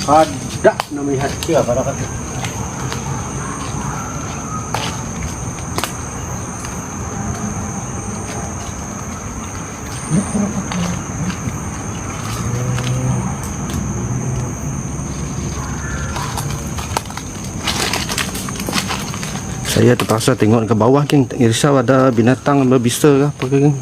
Ada namanya hati apa kata. Saya terpaksa tengok ke bawah, geng. Tak risau ada binatang berbisa ke apa ke, geng.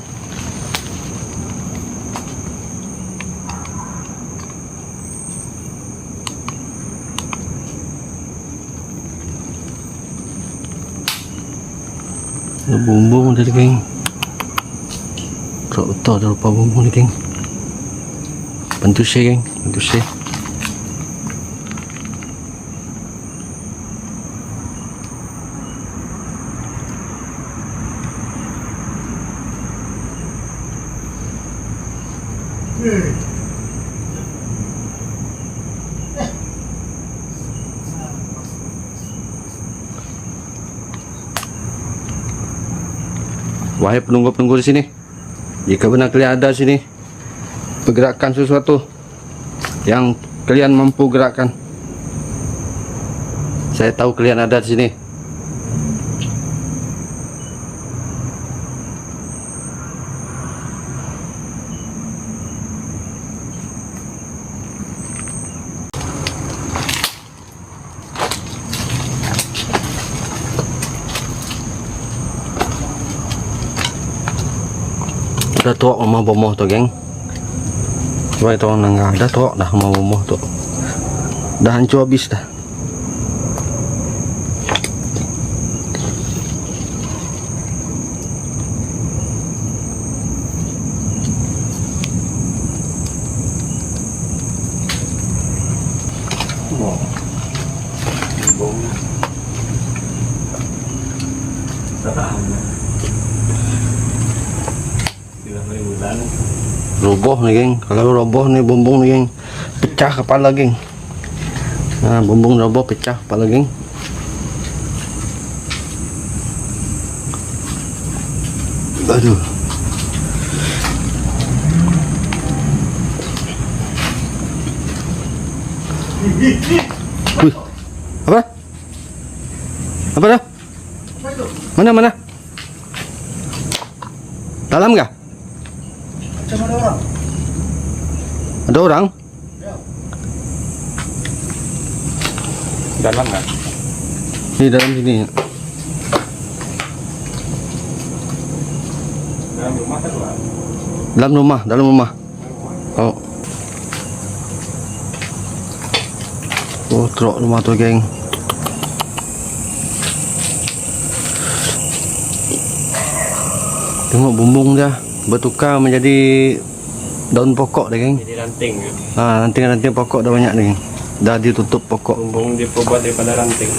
Ada bumbung tadi, geng. Tak betul ada rupa bumbung ni, geng. Bantu share, geng. Bantu share. Wahai penunggu-penunggu di sini, jika benar kalian ada sini pergerakan sesuatu yang kalian mampu gerakkan, saya tahu kalian ada di sini. Dah tua rumah bomoh tu, geng. Coba itu orang nangga, dah tua dah rumah bomoh tu. Dah hancur habis dah. Roboh nih, geng. Kalau roboh nih bumbung nih, geng, pecah kepala, geng. Nah, bumbung roboh pecah kepala, geng. Aduh. Wih. Apa? Apa dah? Mana? Dalam kah? Macam ada orang. Ada orang? Ya. Dalam nggak? Di dalam sini. Dalam rumah kan luar. Dalam rumah. Oh. Oh, teruk rumah tu, geng. Tengok bumbung dia bertukar menjadi daun pokok dah, geng. Jadi ranting. Ranting-ranting pokok dah banyak dah, geng. Dah ditutup pokok. Bumbung diperbuat daripada ranting.